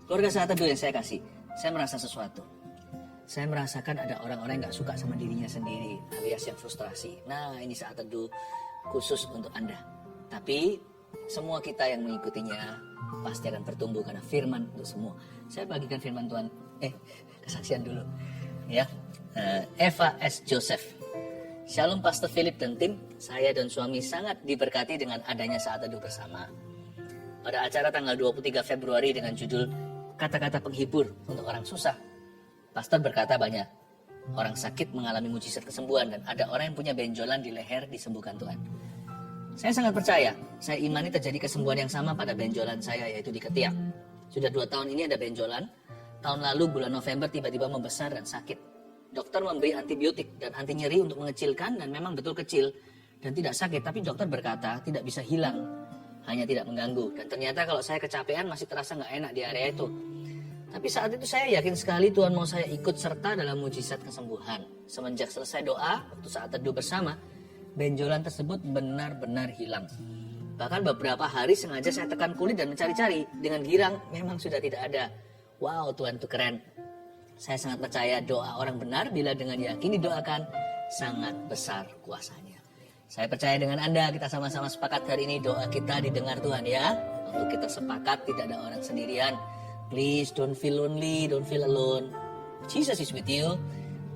Keluarga Saat Teduh yang saya kasih, saya merasa sesuatu. Saya merasakan ada orang-orang yang gak suka sama dirinya sendiri, alias yang frustrasi. Nah, ini Saat Teduh khusus untuk Anda. Tapi semua kita yang mengikutinya pasti akan bertumbuh karena firman untuk semua. Saya bagikan firman Tuhan, kesaksian dulu. Ya, Eva S. Joseph. Shalom Pastor Philip dan tim, saya dan suami sangat diberkati dengan adanya Saat Teduh bersama. Pada acara tanggal 23 Februari dengan judul Kata-kata Penghibur untuk Orang Susah, Pastor berkata banyak orang sakit mengalami mujizat kesembuhan dan ada orang yang punya benjolan di leher disembuhkan Tuhan. Saya sangat percaya, saya imani terjadi kesembuhan yang sama pada benjolan saya, yaitu di ketiak. Sudah 2 tahun ini ada benjolan, tahun lalu bulan November tiba-tiba membesar dan sakit. Dokter memberi antibiotik dan anti nyeri untuk mengecilkan dan memang betul kecil dan tidak sakit, tapi dokter berkata tidak bisa hilang, hanya tidak mengganggu. Dan ternyata kalau saya kecapean masih terasa nggak enak di area itu. Tapi saat itu saya yakin sekali Tuhan mau saya ikut serta dalam mujizat kesembuhan. Semenjak selesai doa, waktu Saat Teduh bersama, benjolan tersebut benar-benar hilang. Bahkan beberapa hari sengaja saya tekan kulit dan mencari-cari. Dengan girang memang sudah tidak ada. Wow, Tuhan itu keren. Saya sangat percaya doa orang benar bila dengan yakin didoakan sangat besar kuasanya. Saya percaya dengan Anda, kita sama-sama sepakat hari ini doa kita didengar Tuhan ya. Untuk kita sepakat tidak ada orang sendirian. Please don't feel lonely, don't feel alone. Jesus is with you,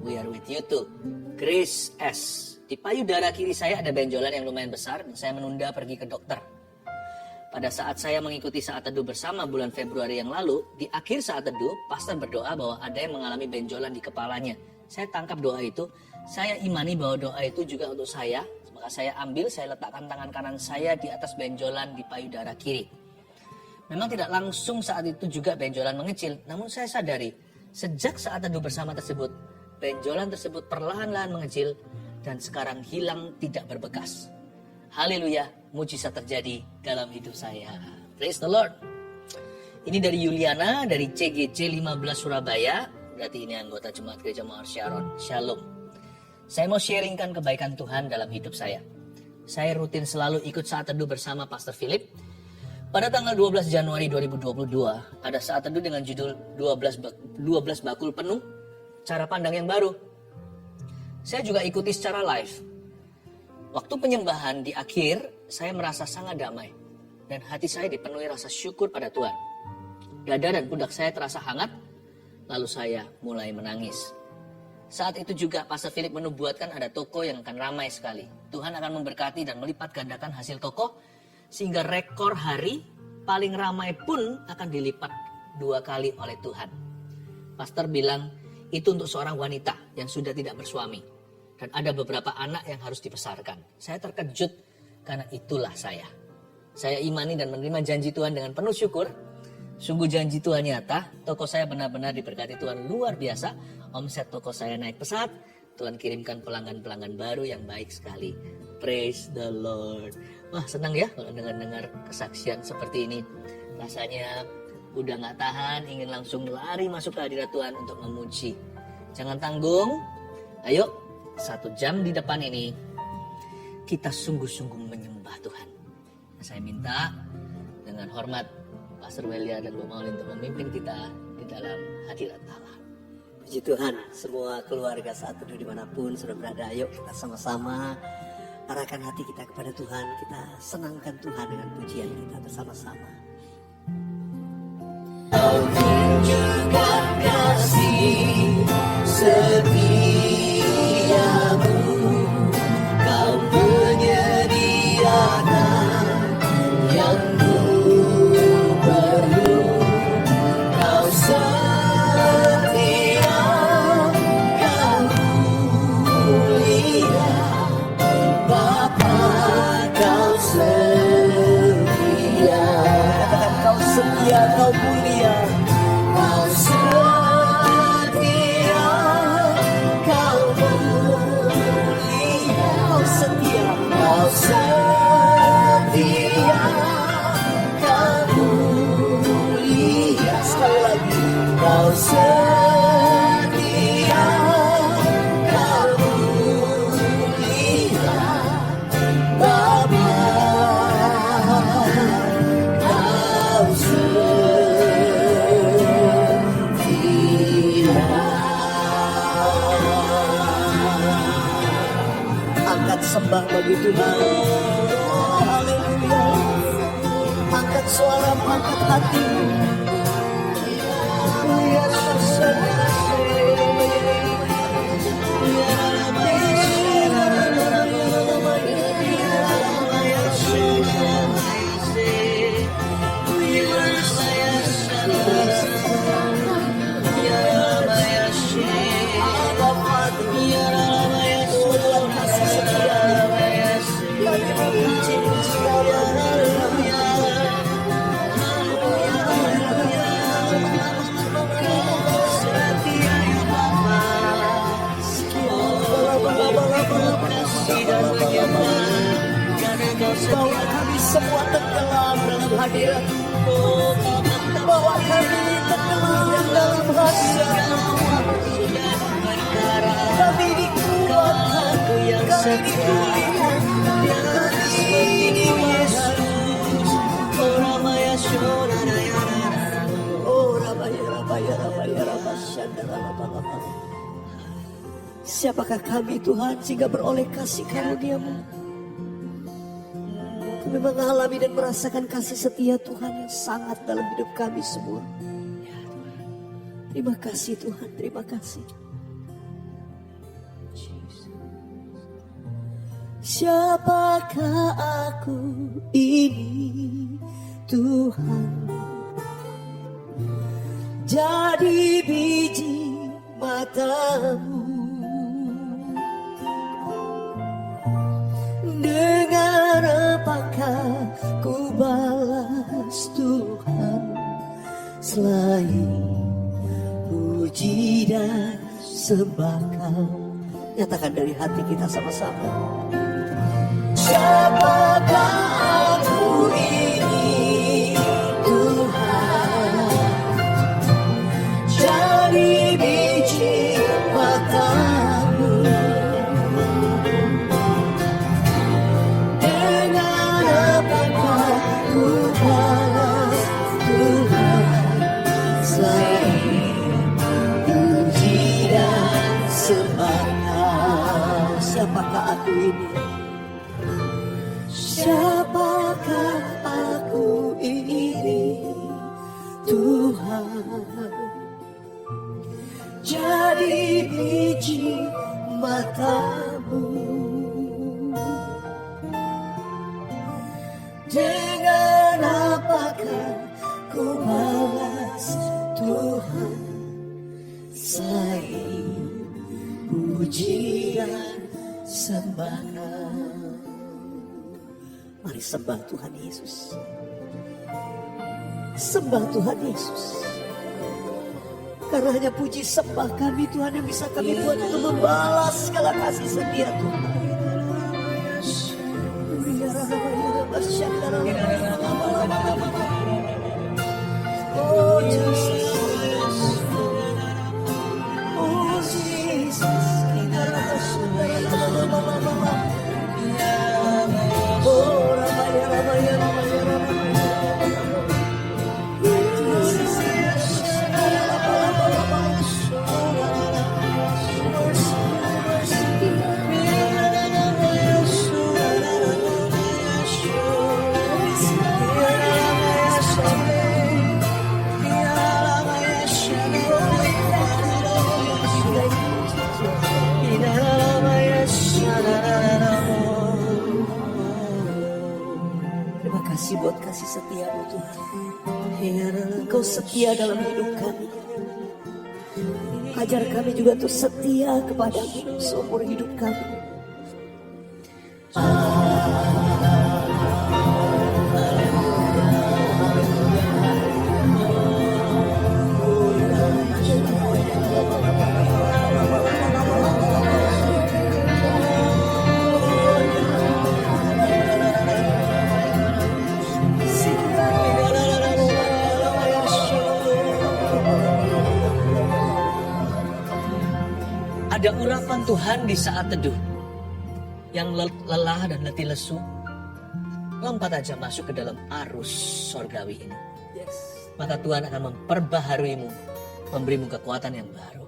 we are with you too. Grace S. Di payudara kiri saya ada benjolan yang lumayan besar dan saya menunda pergi ke dokter. Pada saat saya mengikuti Saat Teduh bersama bulan Februari yang lalu, di akhir Saat Teduh, pastor berdoa bahwa ada yang mengalami benjolan di kepalanya. Saya tangkap doa itu, saya imani bahwa doa itu juga untuk saya. Maka saya ambil, saya letakkan tangan kanan saya di atas benjolan di payudara kiri. Memang tidak langsung saat itu juga benjolan mengecil, namun saya sadari sejak Saat Teduh bersama tersebut, benjolan tersebut perlahan-lahan mengecil dan sekarang hilang tidak berbekas. Haleluya, mujizat terjadi dalam hidup saya. Praise the Lord. Ini dari Yuliana, dari CGC 15 Surabaya. Berarti ini anggota Jemaat Gereja Mawar Sharon. Shalom. Saya mau sharingkan kebaikan Tuhan dalam hidup saya. Saya rutin selalu ikut Saat Teduh bersama Pastor Philip. Pada tanggal 12 Januari 2022, ada Saat Teduh dengan judul 12 bakul penuh, cara pandang yang baru. Saya juga ikuti secara live. Waktu penyembahan di akhir, saya merasa sangat damai. Dan hati saya dipenuhi rasa syukur pada Tuhan. Dada dan pundak saya terasa hangat, lalu saya mulai menangis. Saat itu juga Pastor Philip menubuatkan ada toko yang akan ramai sekali. Tuhan akan memberkati dan melipat gandakan hasil toko, sehingga rekor hari paling ramai pun akan dilipat 2 kali oleh Tuhan. Pastor bilang itu untuk seorang wanita yang sudah tidak bersuami. Dan ada beberapa anak yang harus dibesarkan. Saya terkejut karena itulah saya. Saya imani dan menerima janji Tuhan dengan penuh syukur. Sungguh janji Tuhan nyata, toko saya benar-benar diberkati Tuhan luar biasa. Omset toko saya naik pesat. Tuhan kirimkan pelanggan-pelanggan baru yang baik sekali. Praise the Lord. Wah, senang ya kalau dengar kesaksian seperti ini. Rasanya udah gak tahan, ingin langsung lari masuk ke hadirat Tuhan untuk memuji. Jangan tanggung. Ayo, 1 jam di depan ini kita sungguh-sungguh menyembah Tuhan. Saya minta dengan hormat Pastor Welia dan Bu Maulin untuk memimpin kita di dalam hadirat Allah. Puji Tuhan, semua keluarga Saat Teduh dimanapun sudah berada, yuk kita sama-sama arahkan hati kita kepada Tuhan. Kita senangkan Tuhan dengan pujian kita bersama-sama. Kau tunjukkan kasih setiamu, Kau menyediakan yang ku perlu, Kau setia, Kau mulia, Bapa Kau setia. Katakan Kau setia, Kau mulia, Kau setia, Kau mulia, Kau setia, Kau setia, Kau mulia. Sekali lagi, Kau setia, Kau mulia, Bapa Kau setia. sembah bagi Tuhan. Oh, haleluya. Angkat suara, angkat hati. Ya, bawa kami semua tenggelam dalam hadirat-Mu. Bawa kami tenggelam dalam hadirat-Mu. Kami dikuatkan, kami dipulihkan. Siapakah kami Tuhan sehingga beroleh kasih karunia-Mu? Kami mengalami dan merasakan kasih setia Tuhan yang sangat dalam hidup kami semua. Terima kasih Tuhan, terima kasih. Siapakah aku ini Tuhan? Jadi biji mata-Mu. Dengan apakah ku balas Tuhan selain puji dan sembah Kau? Nyatakan dari hati kita sama-sama. Siapakah aku ini Tuhan? Jadi biji mata-Mu. Dengan apakah ku balas Tuhan selain puji dan sembah Kau? Siapakah aku ini? Siapakah aku ini Tuhan? Jadi biji mata-Mu. Dengan apakah ku balas Tuhan selain puji dan sembah Kau? Mari sembah Tuhan Yesus. Sembah Tuhan Yesus. Karena hanya puji sembah kami Tuhan yang bisa kami buat untuk membalas segala kasih setia Tuhan. Oh Jesus. Oh Jesus. Oh Ramaya Ramaya Ramaya Ramaya. Terima kasih buat kasih setia-Mu Tuhan. Engkau setia dalam hidup kami. Ajar kami juga untuk setia kepada-Mu seumur hidup kami. Ada urapan Tuhan di saat teduh. Yang lelah dan letih lesu, lompat aja masuk ke dalam arus sorgawi ini. Maka Tuhan akan memperbaharuimu, memberimu kekuatan yang baru.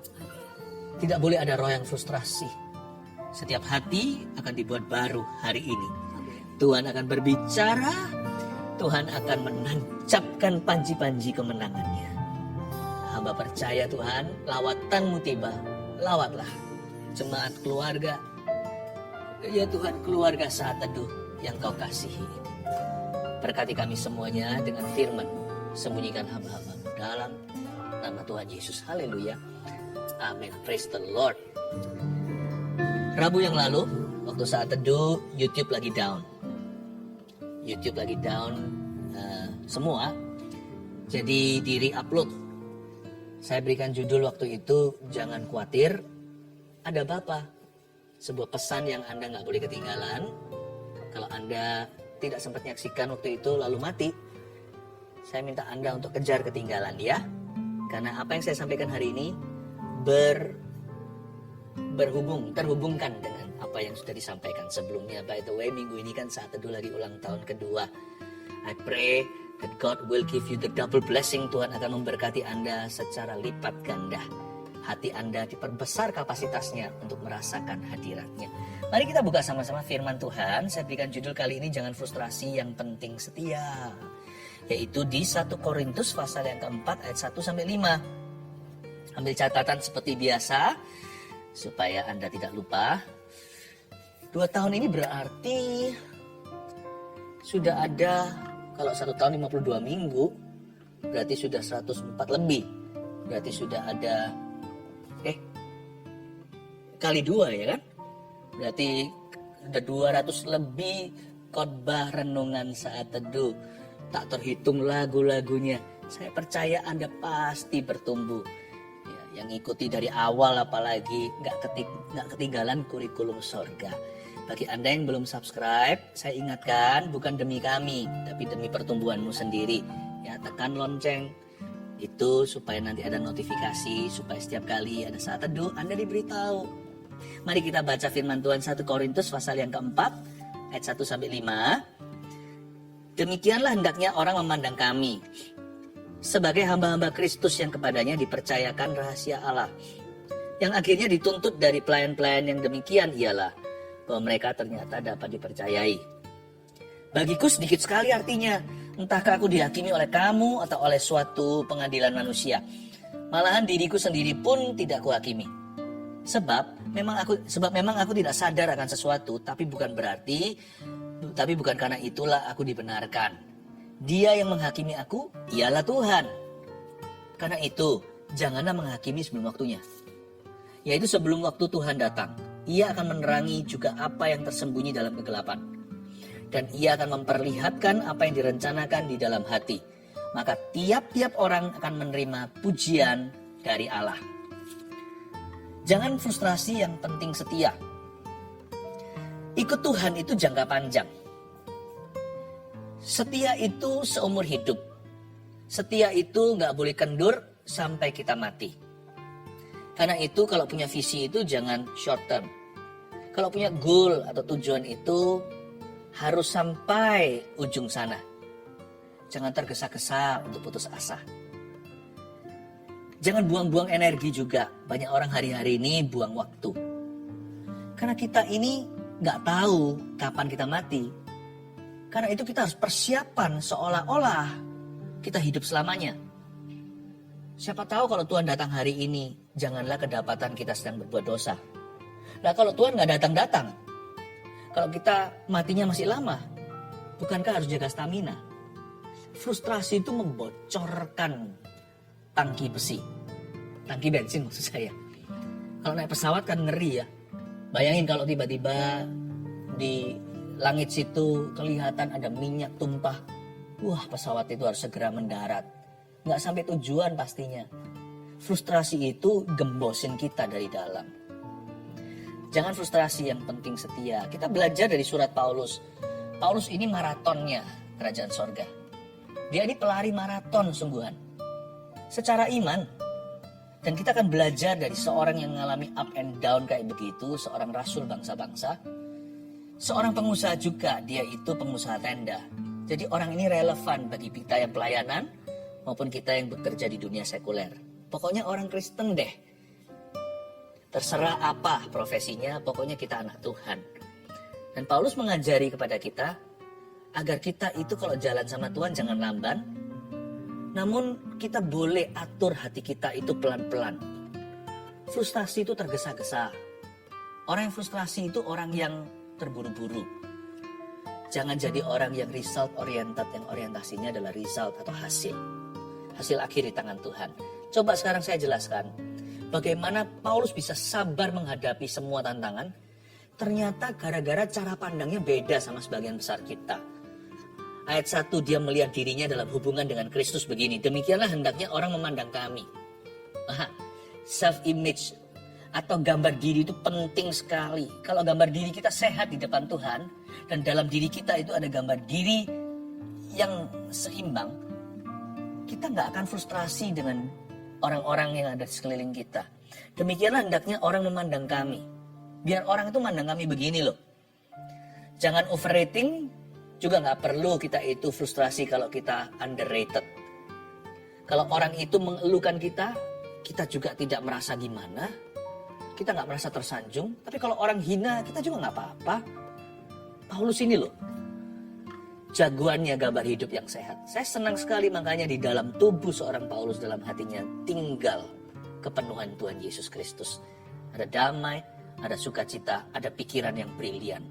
Tidak boleh ada roh yang frustrasi. Setiap hati akan dibuat baru hari ini. Amin. Tuhan akan berbicara, Tuhan akan menancapkan panji-panji kemenangannya. Hamba percaya Tuhan, lawatanmu tiba, lawatlah jemaat keluarga. Ya Tuhan, keluarga Saat Teduh yang Kau kasihi. Berkati kami semuanya dengan firman, sembunyikan hamba-hamba dalam nama Tuhan Yesus. Haleluya. Amin. Praise the Lord. Rabu yang lalu, waktu Saat Teduh, YouTube lagi down. YouTube lagi down semua. Jadi di re-upload. Saya berikan judul waktu itu, jangan khawatir, ada Bapa. Sebuah pesan yang Anda nggak boleh ketinggalan. Kalau Anda tidak sempat menyaksikan waktu itu lalu mati, saya minta Anda untuk kejar ketinggalan ya. Karena apa yang saya sampaikan hari ini terhubungkan dengan apa yang sudah disampaikan sebelumnya. By the way, minggu ini kan Saat Teduh lagi ulang tahun kedua. I pray that God will give you the double blessing. Tuhan akan memberkati Anda secara lipat ganda. Hati Anda diperbesar kapasitasnya untuk merasakan hadiratnya. Mari kita buka sama-sama firman Tuhan. Saya berikan judul kali ini, jangan frustrasi, yang penting setia. Yaitu di 1 Korintus pasal yang keempat ayat 1-5. Ambil catatan seperti biasa supaya Anda tidak lupa. 2 tahun ini berarti sudah ada, kalau 1 tahun 52 minggu, berarti sudah 104 lebih. Berarti sudah ada kali 2 ya kan? Berarti ada 200 lebih khotbah renungan Saat Teduh. Tak terhitung lagu-lagunya. Saya percaya Anda pasti bertumbuh. Ya, yang ikuti dari awal apalagi nggak ketinggalan kurikulum sorga. Bagi Anda yang belum subscribe, saya ingatkan bukan demi kami, tapi demi pertumbuhanmu sendiri. Ya, tekan lonceng itu supaya nanti ada notifikasi, supaya setiap kali ada Saat Teduh Anda diberitahu. Mari kita baca firman Tuhan 1 Korintus pasal yang keempat ayat 1-5. Demikianlah hendaknya orang memandang kami sebagai hamba-hamba Kristus yang kepadanya dipercayakan rahasia Allah. Yang akhirnya dituntut dari pelayan-pelayan yang demikian ialah bahwa mereka ternyata dapat dipercayai. Bagiku sedikit sekali artinya, entahkah aku dihakimi oleh kamu atau oleh suatu pengadilan manusia. Malahan diriku sendiri pun tidak kuhakimi. Sebab memang aku tidak sadar akan sesuatu, tapi bukan karena itulah aku dibenarkan. Dia yang menghakimi aku ialah Tuhan. Karena itu, janganlah menghakimi sebelum waktunya. Yaitu sebelum waktu Tuhan datang, Ia akan menerangi juga apa yang tersembunyi dalam kegelapan. Dan Ia akan memperlihatkan apa yang direncanakan di dalam hati. Maka tiap-tiap orang akan menerima pujian dari Allah. Jangan frustrasi, yang penting setia. Ikut Tuhan itu jangka panjang. Setia itu seumur hidup. Setia itu gak boleh kendur sampai kita mati. Karena itu kalau punya visi itu jangan short term. Kalau punya goal atau tujuan itu harus sampai ujung sana. Jangan tergesa-gesa untuk putus asa. Jangan buang-buang energi juga. Banyak orang hari-hari ini buang waktu. Karena kita ini gak tahu kapan kita mati. Karena itu kita harus persiapan seolah-olah kita hidup selamanya. Siapa tahu kalau Tuhan datang hari ini, janganlah kedapatan kita sedang berbuat dosa. Nah kalau Tuhan gak datang-datang, kalau kita matinya masih lama, bukankah harus jaga stamina? Frustrasi itu membocorkan tangki besi, tangki bensin maksud saya. Kalau naik pesawat kan ngeri ya. Bayangin kalau tiba-tiba di langit situ kelihatan ada minyak tumpah. Wah, pesawat itu harus segera mendarat. Nggak sampai tujuan pastinya. Frustrasi itu gembosin kita dari dalam. Jangan frustrasi, yang penting setia. Kita belajar dari surat Paulus. Paulus ini maratonnya kerajaan sorga. Dia ini pelari maraton sungguhan. Secara iman. Dan kita akan belajar dari seorang yang mengalami up and down kayak begitu. Seorang rasul bangsa-bangsa. Seorang pengusaha juga. Dia itu pengusaha tenda. Jadi orang ini relevan bagi kita yang pelayanan maupun kita yang bekerja di dunia sekuler. Pokoknya orang Kristen deh. Terserah apa profesinya, pokoknya kita anak Tuhan. Dan Paulus mengajari kepada kita agar kita itu kalau jalan sama Tuhan jangan lamban, namun kita boleh atur hati kita itu pelan-pelan. Frustasi itu tergesa-gesa. Orang yang frustrasi itu orang yang terburu-buru. Jangan jadi orang yang result oriented, yang orientasinya adalah result atau hasil. Hasil akhir di tangan Tuhan. Coba sekarang saya jelaskan bagaimana Paulus bisa sabar menghadapi semua tantangan. Ternyata gara-gara cara pandangnya beda sama sebagian besar kita. Ayat 1, dia melihat dirinya dalam hubungan dengan Kristus begini. Demikianlah hendaknya orang memandang kami. Self-image atau gambar diri itu penting sekali. Kalau gambar diri kita sehat di depan Tuhan, dan dalam diri kita itu ada gambar diri yang seimbang, kita nggak akan frustrasi dengan orang-orang yang ada di sekeliling kita. Demikianlah hendaknya orang memandang kami. Biar orang itu mandang kami begini loh. Jangan overrating, juga nggak perlu kita itu frustrasi kalau kita underrated. Kalau orang itu mengeluhkan kita juga tidak merasa gimana. Kita nggak merasa tersanjung. Tapi kalau orang hina, kita juga nggak apa-apa. Paulus ini loh, jagoannya gambar hidup yang sehat. Saya senang sekali makanya di dalam tubuh seorang Paulus, dalam hatinya tinggal kepenuhan Tuhan Yesus Kristus. Ada damai, ada sukacita, ada pikiran yang brilian.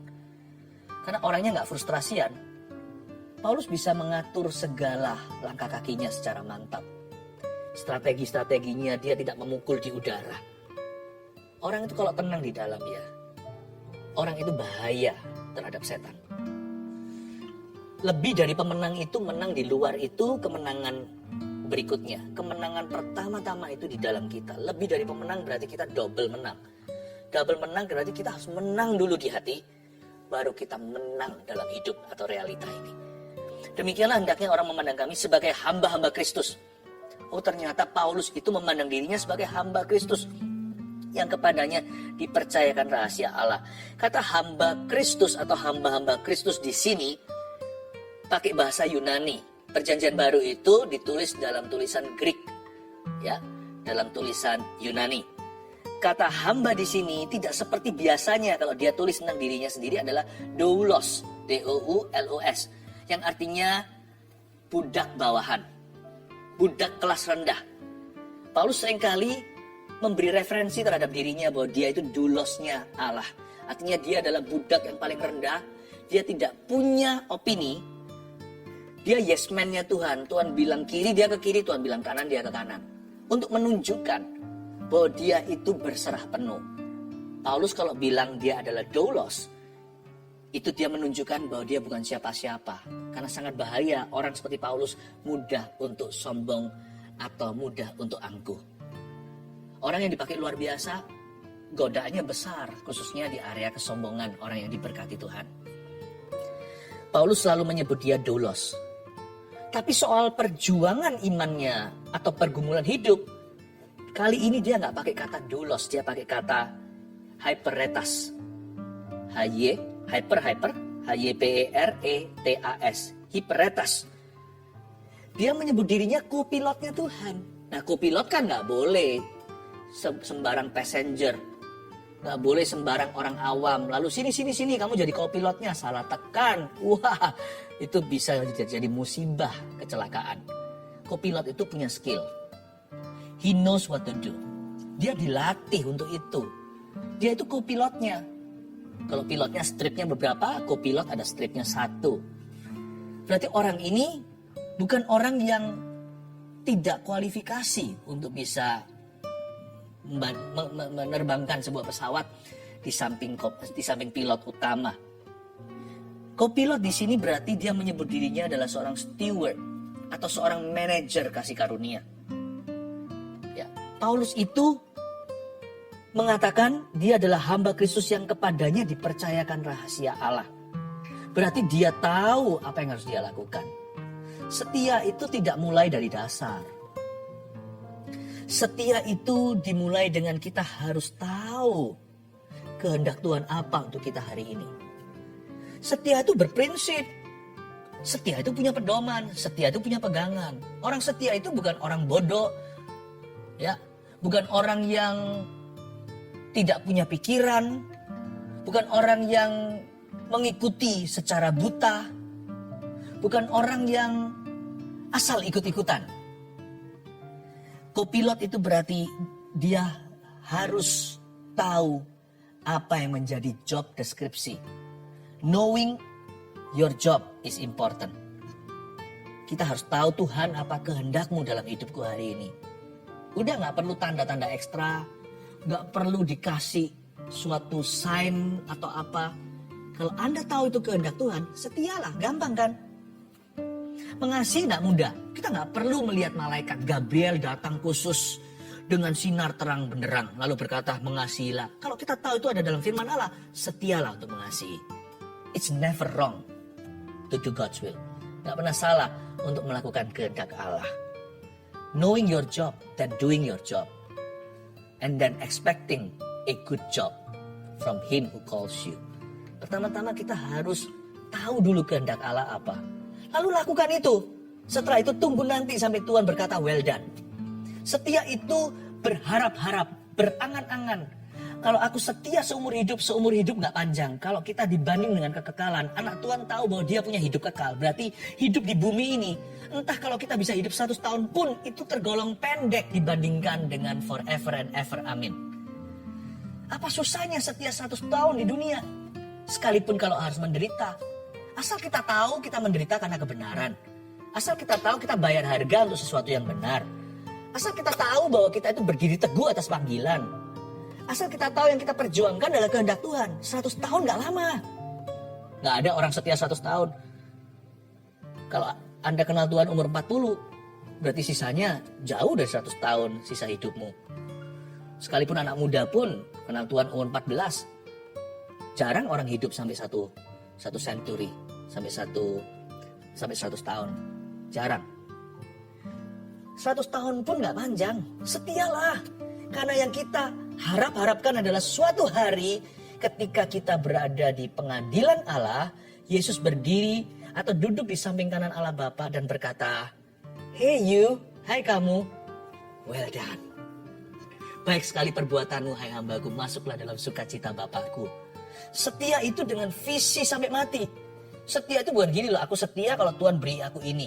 Karena orangnya nggak frustrasian, Paulus bisa mengatur segala langkah kakinya secara mantap. Strategi-strateginya dia tidak memukul di udara. Orang itu kalau tenang di dalam ya, orang itu bahaya terhadap setan. Lebih dari pemenang itu, menang di luar itu kemenangan berikutnya. Kemenangan pertama-tama itu di dalam kita. Lebih dari pemenang berarti kita double menang. Double menang berarti kita harus menang dulu di hati, baru kita menang dalam hidup atau realita ini. Demikianlah hendaknya orang memandang kami sebagai hamba-hamba Kristus. Oh, ternyata Paulus itu memandang dirinya sebagai hamba Kristus yang kepadanya dipercayakan rahasia Allah. Kata hamba Kristus atau hamba-hamba Kristus di sini pakai bahasa Yunani. Perjanjian baru itu ditulis dalam tulisan Greek, ya, dalam tulisan Yunani. Kata hamba di sini tidak seperti biasanya kalau dia tulis tentang dirinya sendiri adalah doulos, D-O-U-L-O-S, yang artinya budak bawahan, budak kelas rendah. Paulus seringkali memberi referensi terhadap dirinya bahwa dia itu doulosnya Allah. Artinya dia adalah budak yang paling rendah. Dia tidak punya opini. Dia yes man-nya Tuhan. Tuhan bilang kiri, dia ke kiri. Tuhan bilang kanan, dia ke kanan. Untuk menunjukkan bahwa dia itu berserah penuh. Paulus kalau bilang dia adalah doulos, itu dia menunjukkan bahwa dia bukan siapa-siapa. Karena sangat bahaya orang seperti Paulus mudah untuk sombong atau mudah untuk angkuh. Orang yang dipakai luar biasa, godaannya besar, khususnya di area kesombongan orang yang diberkati Tuhan. Paulus selalu menyebut dia doulos. Tapi soal perjuangan imannya atau pergumulan hidup, kali ini dia nggak pakai kata doulos, dia pakai kata hyperetas. H-Y-P-E-R-E-T-A-S. Hyperetas. Dia menyebut dirinya kopilotnya Tuhan. Nah, kopilot kan nggak boleh sembarang passenger, nggak boleh sembarang orang awam. Lalu sini kamu jadi kopilotnya, salah tekan, wah itu bisa jadi musibah, kecelakaan. Kopilot itu punya skill, he knows what to do. Dia dilatih untuk itu. Dia itu kopilotnya. Kalau pilotnya stripnya beberapa, kopilot ada stripnya 1. Berarti orang ini bukan orang yang tidak kualifikasi untuk bisa menerbangkan sebuah pesawat di samping pilot utama. Kopilot di sini berarti dia menyebut dirinya adalah seorang steward atau seorang manajer kasih karunia. Ya, Paulus itu mengatakan dia adalah hamba Kristus yang kepadanya dipercayakan rahasia Allah. Berarti dia tahu apa yang harus dia lakukan. Setia itu tidak mulai dari dasar. Setia itu dimulai dengan kita harus tahu kehendak Tuhan apa untuk kita hari ini. Setia itu berprinsip. Setia itu punya pedoman. Setia itu punya pegangan. Orang setia itu bukan orang bodoh. Ya, bukan orang yang tidak punya pikiran, bukan orang yang mengikuti secara buta, bukan orang yang asal ikut-ikutan. Kopilot itu berarti dia harus tahu apa yang menjadi job deskripsi. Knowing your job is important. Kita harus tahu, Tuhan, apa kehendakmu dalam hidupku hari ini. Udah gak perlu tanda-tanda ekstra, gak perlu dikasih suatu sign atau apa. Kalau Anda tahu itu kehendak Tuhan, setialah, gampang kan? Mengasihi gak mudah. Kita gak perlu melihat malaikat Gabriel datang khusus dengan sinar terang benderang lalu berkata mengasihilah. Kalau kita tahu itu ada dalam firman Allah, setialah untuk mengasihi. It's never wrong to do God's will. Gak pernah salah untuk melakukan kehendak Allah. Knowing your job, then doing your job. And then expecting a good job from Him who calls you. Pertama-tama kita harus tahu dulu kehendak Allah apa. Lalu lakukan itu. Setelah itu tunggu nanti sampai Tuhan berkata well done. Setia itu berharap-harap, berangan-angan. Kalau aku setia seumur hidup gak panjang. Kalau kita dibanding dengan kekekalan, anak Tuhan tahu bahwa dia punya hidup kekal. Berarti hidup di bumi ini, entah kalau kita bisa hidup 100 tahun pun, itu tergolong pendek dibandingkan dengan forever and ever. Amin. Apa susahnya setia 100 tahun di dunia? Sekalipun kalau harus menderita. Asal kita tahu kita menderita karena kebenaran. Asal kita tahu kita bayar harga untuk sesuatu yang benar. Asal kita tahu bahwa kita itu berdiri teguh atas panggilan. Asal kita tahu yang kita perjuangkan adalah kehendak Tuhan. 100 tahun gak lama. Gak ada orang setia 100 tahun. Kalau Anda kenal Tuhan umur 40, berarti sisanya jauh dari 100 tahun sisa hidupmu. Sekalipun anak muda pun kenal Tuhan umur 14. Jarang orang hidup sampai satu century, sampai 100 tahun. Jarang. 100 tahun pun gak panjang. Setialah. Karena yang kita harapkan adalah suatu hari ketika kita berada di pengadilan Allah, Yesus berdiri atau duduk di samping kanan Allah Bapa dan berkata, "Hey you, hai kamu, well done. Baik sekali perbuatanmu, hai hambaku, masuklah dalam sukacita Bapakku." Setia itu dengan visi sampai mati. Setia itu bukan gini loh, aku setia kalau Tuhan beri aku ini.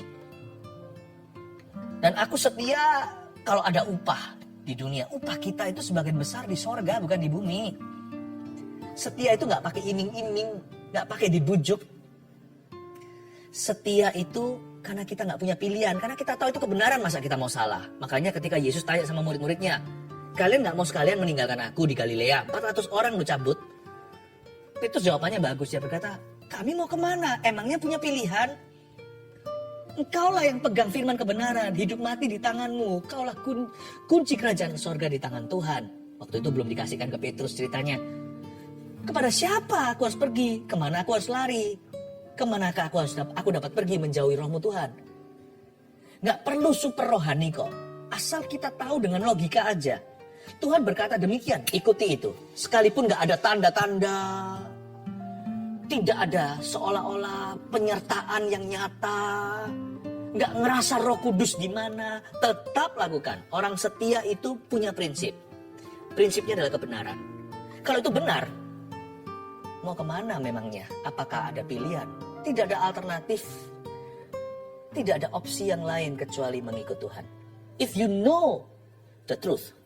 Dan aku setia kalau ada upah. Di dunia, upah kita itu sebagian besar di sorga, bukan di bumi. Setia itu gak pakai iming-iming, gak pakai dibujuk. Setia itu karena kita gak punya pilihan, karena kita tahu itu kebenaran, masa kita mau salah. Makanya ketika Yesus tanya sama murid-muridnya, kalian gak mau sekalian meninggalkan aku di Galilea? 400 orang lu cabut. Petrus jawabannya bagus, dia berkata, kami mau kemana? Emangnya punya pilihan? Engkaulah yang pegang firman kebenaran, hidup mati di tanganmu. Kaulah kunci kerajaan sorga di tangan Tuhan. Waktu itu belum dikasihkan ke Petrus ceritanya. Kepada siapa aku harus pergi? Kemana aku harus lari? Kemanakah aku dapat pergi menjauhi rohmu Tuhan? Gak perlu super rohani kok. Asal kita tahu dengan logika aja. Tuhan berkata demikian, ikuti itu. Sekalipun gak ada tanda-tanda. Tidak ada seolah-olah penyertaan yang nyata. Nggak ngerasa Roh Kudus di mana. Tetap lakukan. Orang setia itu punya prinsip. Prinsipnya adalah kebenaran. Kalau itu benar, mau kemana memangnya? Apakah ada pilihan? Tidak ada alternatif. Tidak ada opsi yang lain kecuali mengikut Tuhan. If you know the truth.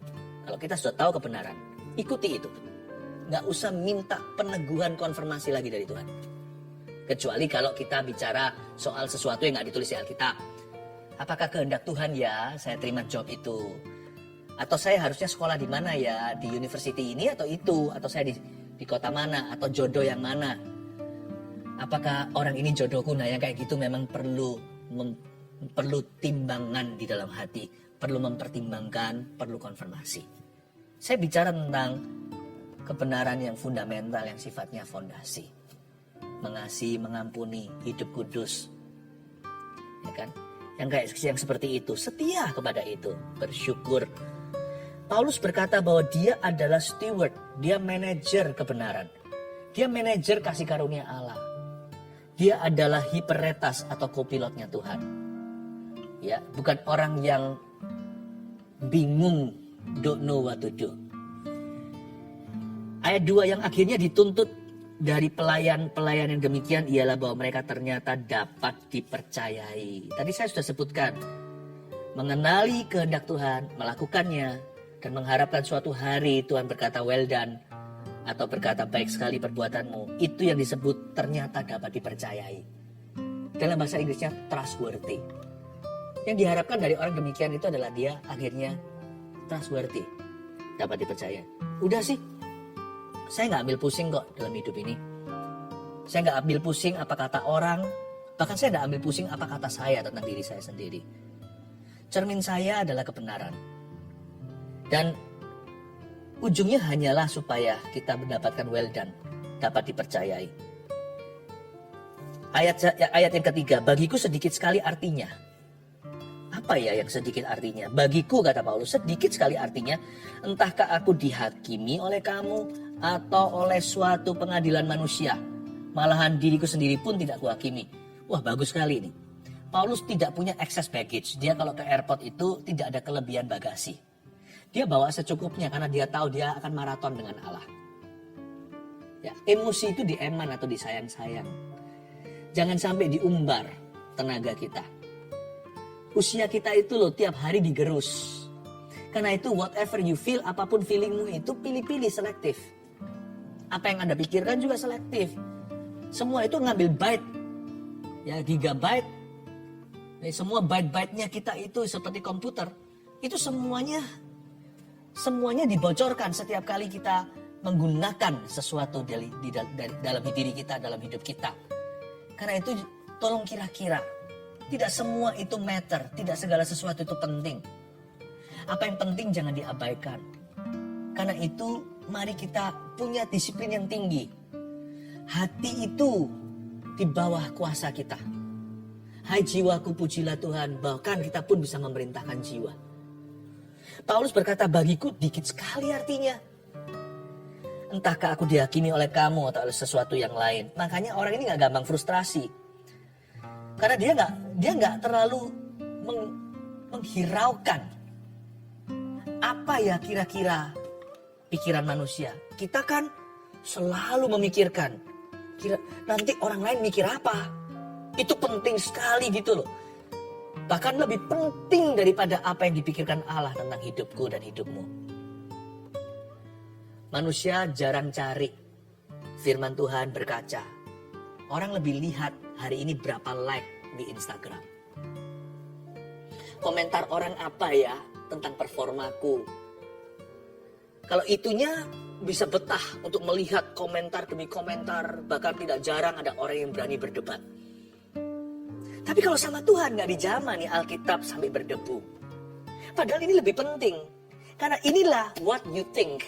Kalau kita sudah tahu kebenaran, ikuti itu. Nggak usah minta peneguhan konfirmasi lagi dari Tuhan. Kecuali kalau kita bicara soal sesuatu yang nggak ditulis di Alkitab. Apakah kehendak Tuhan ya saya terima job itu? Atau saya harusnya sekolah di mana ya? Di university ini atau itu? Atau saya di kota mana? Atau jodoh yang mana? Apakah orang ini jodohku? Nah yang kayak gitu memang perlu timbangan di dalam hati. Perlu mempertimbangkan, perlu konfirmasi. Saya bicara tentang kebenaran yang fundamental, yang sifatnya fondasi. Mengasihi, mengampuni, hidup kudus. Ya kan? Yang seperti itu, setia kepada itu, bersyukur. Paulus berkata bahwa dia adalah steward, dia manajer kebenaran. Dia manajer kasih karunia Allah. Dia adalah hiperetas atau kopilotnya Tuhan. Ya, bukan orang yang bingung, don't know what to do. Ayat 2 yang akhirnya dituntut dari pelayan-pelayan yang demikian ialah bahwa mereka ternyata dapat dipercayai. Tadi saya sudah sebutkan, mengenali kehendak Tuhan, melakukannya, dan mengharapkan suatu hari Tuhan berkata well done, atau berkata baik sekali perbuatanmu. Itu yang disebut ternyata dapat dipercayai. Dalam bahasa Inggrisnya trustworthy. Yang diharapkan dari orang demikian itu adalah dia akhirnya trustworthy, dapat dipercaya. Udah sih, saya nggak ambil pusing kok dalam hidup ini. Saya nggak ambil pusing apa kata orang, bahkan saya nggak ambil pusing apa kata saya tentang diri saya sendiri. Cermin saya adalah kebenaran. Dan ujungnya hanyalah supaya kita mendapatkan well done, dapat dipercayai. Ayat yang ketiga, bagiku sedikit sekali artinya. Apa ya yang sedikit artinya? Bagiku, kata Paulus, sedikit sekali artinya. Entahkah aku dihakimi oleh kamu atau oleh suatu pengadilan manusia. Malahan diriku sendiri pun tidak kuhakimi. Wah, bagus sekali ini. Paulus tidak punya excess baggage. Dia kalau ke airport itu tidak ada kelebihan bagasi. Dia bawa secukupnya karena dia tahu dia akan maraton dengan Allah. Ya, emosi itu dieman atau disayang-sayang. Jangan sampai diumbar tenaga kita. Usia kita itu loh tiap hari digerus. Karena itu whatever you feel, apapun feelingmu itu pilih-pilih, selektif. Apa yang Anda pikirkan juga selektif. Semua itu ngambil byte. Ya, gigabyte. Semua byte-byte-nya kita itu seperti komputer. Itu semuanya dibocorkan setiap kali kita menggunakan sesuatu dalam diri kita, dalam hidup kita. Karena itu tolong kira-kira. Tidak semua itu matter, tidak segala sesuatu itu penting. Apa yang penting jangan diabaikan. Karena itu mari kita punya disiplin yang tinggi. Hati itu di bawah kuasa kita. Hai jiwaku pujilah Tuhan, bahkan kita pun bisa memerintahkan jiwa. Paulus berkata bagiku dikit sekali artinya. Entahkah aku dihakimi oleh kamu atau oleh sesuatu yang lain. Makanya orang ini gak gampang frustrasi. Karena dia nggak terlalu menghiraukan apa ya kira-kira pikiran manusia. Kita kan selalu memikirkan nanti orang lain mikir apa. Itu penting sekali gitu loh. Bahkan lebih penting daripada apa yang dipikirkan Allah tentang hidupku dan hidupmu. Manusia jarang cari firman Tuhan berkaca. Orang lebih lihat hari ini berapa like di Instagram. Komentar orang apa ya tentang performaku. Kalau itunya bisa betah untuk melihat komentar demi komentar. Bahkan tidak jarang ada orang yang berani berdebat. Tapi kalau sama Tuhan gak dijamah nih Alkitab sampai berdebu. Padahal ini lebih penting. Karena inilah what you think.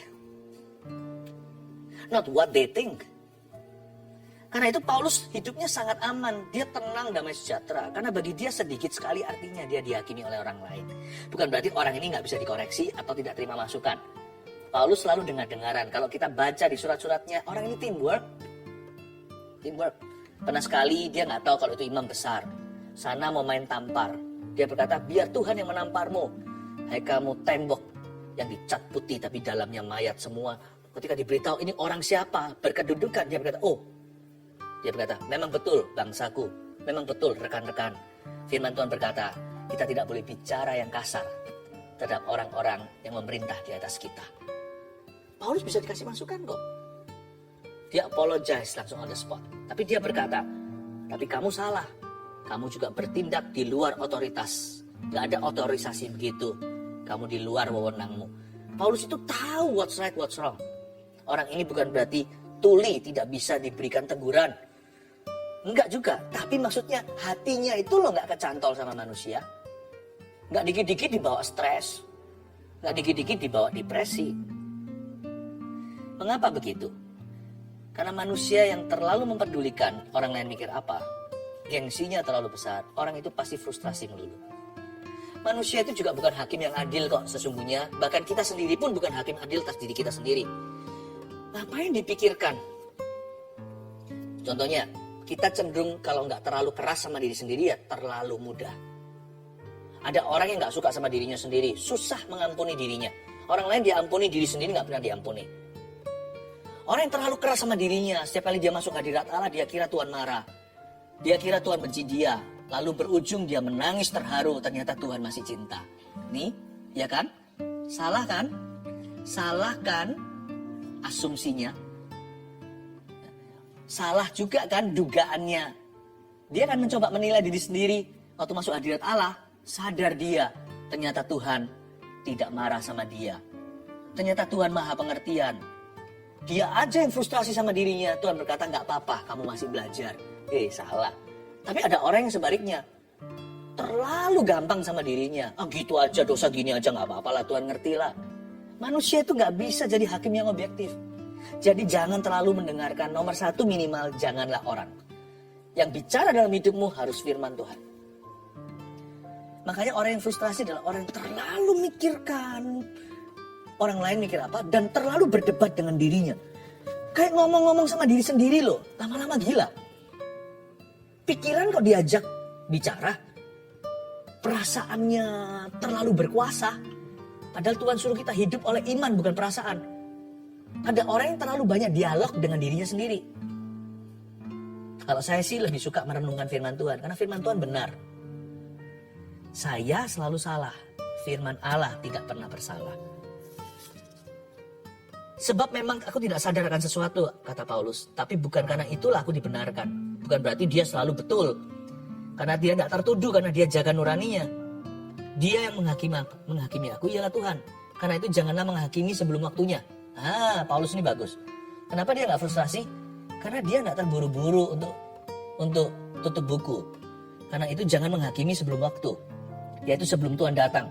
Not what they think. Karena itu Paulus hidupnya sangat aman. Dia tenang, damai sejahtera. Karena bagi dia sedikit sekali artinya dia dihakimi oleh orang lain. Bukan berarti orang ini gak bisa dikoreksi atau tidak terima masukan. Paulus selalu dengar-dengaran. Kalau kita baca di surat-suratnya, orang ini teamwork. Pernah sekali dia gak tahu kalau itu imam besar. Sana mau main tampar. Dia berkata, biar Tuhan yang menamparmu. Hai kamu tembok yang dicat putih tapi dalamnya mayat semua. Ketika diberitahu ini orang siapa, berkedudukan, dia berkata, dia berkata, memang betul bangsaku, memang betul rekan-rekan. Firman Tuhan berkata, kita tidak boleh bicara yang kasar terhadap orang-orang yang memerintah di atas kita. Paulus bisa dikasih masukan kok. Dia apologize langsung on the spot. Tapi dia berkata, tapi kamu salah. Kamu juga bertindak di luar otoritas. Gak ada otorisasi begitu. Kamu di luar wewenangmu. Paulus itu tahu what's right, what's wrong. Orang ini bukan berarti tuli, tidak bisa diberikan teguran. Enggak juga, tapi maksudnya hatinya itu loh gak kecantol sama manusia. Gak dikit-dikit dibawa stres. Gak dikit-dikit dibawa depresi. Mengapa begitu? Karena manusia yang terlalu memperdulikan orang lain mikir apa, gengsinya terlalu besar, orang itu pasti frustrasi melulu. Manusia itu juga bukan hakim yang adil kok sesungguhnya. Bahkan kita sendiri pun bukan hakim adil atas diri kita sendiri. Ngapain dipikirkan? Contohnya, kita cenderung kalau nggak terlalu keras sama diri sendiri ya terlalu mudah. Ada orang yang nggak suka sama dirinya sendiri, susah mengampuni dirinya. Orang lain diampuni, diri sendiri nggak pernah diampuni. Orang yang terlalu keras sama dirinya, setiap kali dia masuk hadirat Allah, dia kira Tuhan marah. Dia kira Tuhan benci dia. Lalu berujung dia menangis terharu, ternyata Tuhan masih cinta. Nih, ya kan? Salah kan? Salah kan asumsinya? Salah juga kan dugaannya? Dia akan mencoba menilai diri sendiri. Waktu masuk hadirat Allah, sadar dia. Ternyata Tuhan tidak marah sama dia. Ternyata Tuhan maha pengertian. Dia aja yang frustrasi sama dirinya. Tuhan berkata, nggak apa-apa, kamu masih belajar. Salah. Tapi ada orang yang sebaliknya. Terlalu gampang sama dirinya. Gitu aja, dosa gini aja nggak apa-apa lah, Tuhan ngerti lah. Manusia itu nggak bisa jadi hakim yang objektif. Jadi jangan terlalu mendengarkan. Nomor satu minimal, janganlah orang. Yang bicara dalam hidupmu harus firman Tuhan. Makanya orang yang frustrasi adalah orang yang terlalu mikirkan orang lain mikir apa, dan terlalu berdebat dengan dirinya. Kayak ngomong-ngomong sama diri sendiri loh, lama-lama gila. Pikiran kok diajak bicara, perasaannya terlalu berkuasa. Padahal Tuhan suruh kita hidup oleh iman, bukan perasaan. Ada orang yang terlalu banyak dialog dengan dirinya sendiri. Kalau saya sih lebih suka merenungkan firman Tuhan, karena firman Tuhan benar. Saya selalu salah, firman Allah tidak pernah bersalah. Sebab memang aku tidak sadar akan sesuatu, kata Paulus. Tapi bukan karena itulah aku dibenarkan. Bukan berarti dia selalu betul. Karena dia tidak tertuduh, karena dia jaga nuraninya. Dia yang menghakimi aku ialah Tuhan. Karena itu janganlah menghakimi sebelum waktunya. Paulus ini bagus. Kenapa dia nggak frustrasi? Karena dia nggak terburu-buru untuk tutup buku. Karena itu jangan menghakimi sebelum waktu. Yaitu sebelum Tuhan datang.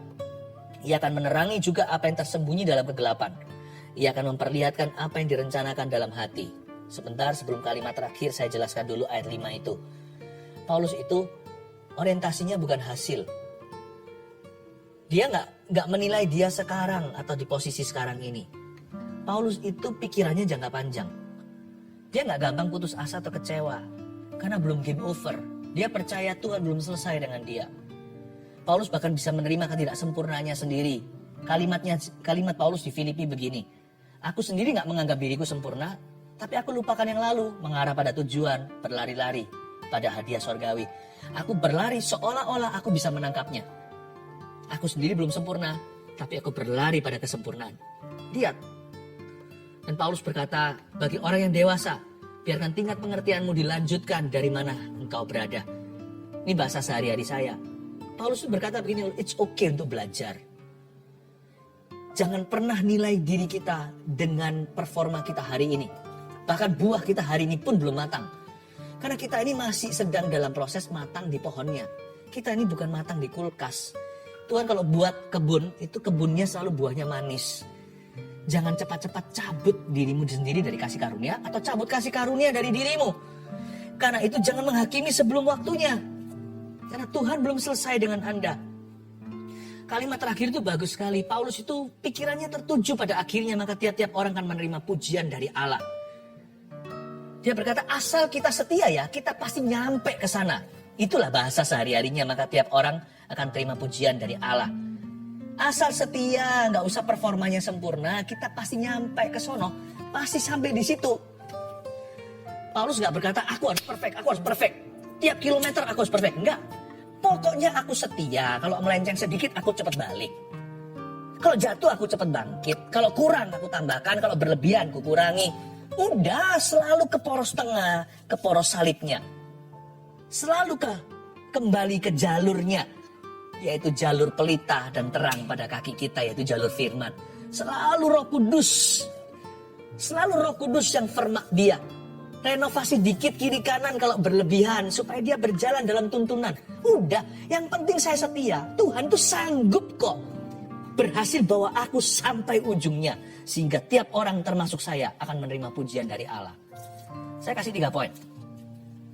Ia akan menerangi juga apa yang tersembunyi dalam kegelapan. Ia akan memperlihatkan apa yang direncanakan dalam hati. Sebentar sebelum kalimat terakhir saya jelaskan dulu ayat 5 itu. Paulus itu orientasinya bukan hasil. Dia nggak menilai dia sekarang atau di posisi sekarang ini. Paulus itu pikirannya jangka panjang. Dia nggak gampang putus asa atau kecewa. Karena belum game over. Dia percaya Tuhan belum selesai dengan dia. Paulus bahkan bisa menerima ketidaksempurnaannya sendiri. Kalimat Paulus di Filipi begini. Aku sendiri gak menganggap diriku sempurna, tapi aku lupakan yang lalu, mengarah pada tujuan, berlari-lari pada hadiah sorgawi. Aku berlari seolah-olah aku bisa menangkapnya. Aku sendiri belum sempurna, tapi aku berlari pada kesempurnaan. Lihat. Dan Paulus berkata, bagi orang yang dewasa, biarkan tingkat pengertianmu dilanjutkan dari mana engkau berada. Ini bahasa sehari-hari saya. Paulus berkata begini, it's okay untuk belajar. Jangan pernah nilai diri kita dengan performa kita hari ini. Bahkan buah kita hari ini pun belum matang. Karena kita ini masih sedang dalam proses matang di pohonnya. Kita ini bukan matang di kulkas. Tuhan kalau buat kebun, itu kebunnya selalu buahnya manis. Jangan cepat-cepat cabut dirimu sendiri dari kasih karunia, atau cabut kasih karunia dari dirimu. Karena itu jangan menghakimi sebelum waktunya. Karena Tuhan belum selesai dengan Anda. Kalimat terakhir itu bagus sekali. Paulus itu pikirannya tertuju pada akhirnya, maka tiap-tiap orang akan menerima pujian dari Allah. Dia berkata, asal kita setia ya, kita pasti nyampe ke sana. Itulah bahasa sehari-harinya, maka tiap orang akan terima pujian dari Allah. Asal setia, nggak usah performanya sempurna, kita pasti nyampe ke sono, pasti sampai di situ. Paulus nggak berkata, aku harus perfect. Tiap kilometer aku harus perfect. Enggak. Pokoknya aku setia. Kalau melenceng sedikit aku cepat balik. Kalau jatuh aku cepat bangkit. Kalau kurang aku tambahkan. Kalau berlebihan aku kurangi. Udah selalu ke poros tengah. Ke poros salibnya. Selalu kembali ke jalurnya. Yaitu jalur pelita dan terang pada kaki kita. Yaitu jalur firman. Selalu Roh Kudus. Selalu Roh Kudus yang firman dia. Renovasi dikit kiri kanan kalau berlebihan supaya dia berjalan dalam tuntunan. Udah, yang penting saya setia. Tuhan tuh sanggup kok berhasil bawa aku sampai ujungnya, sehingga tiap orang termasuk saya akan menerima pujian dari Allah. Saya kasih 3 poin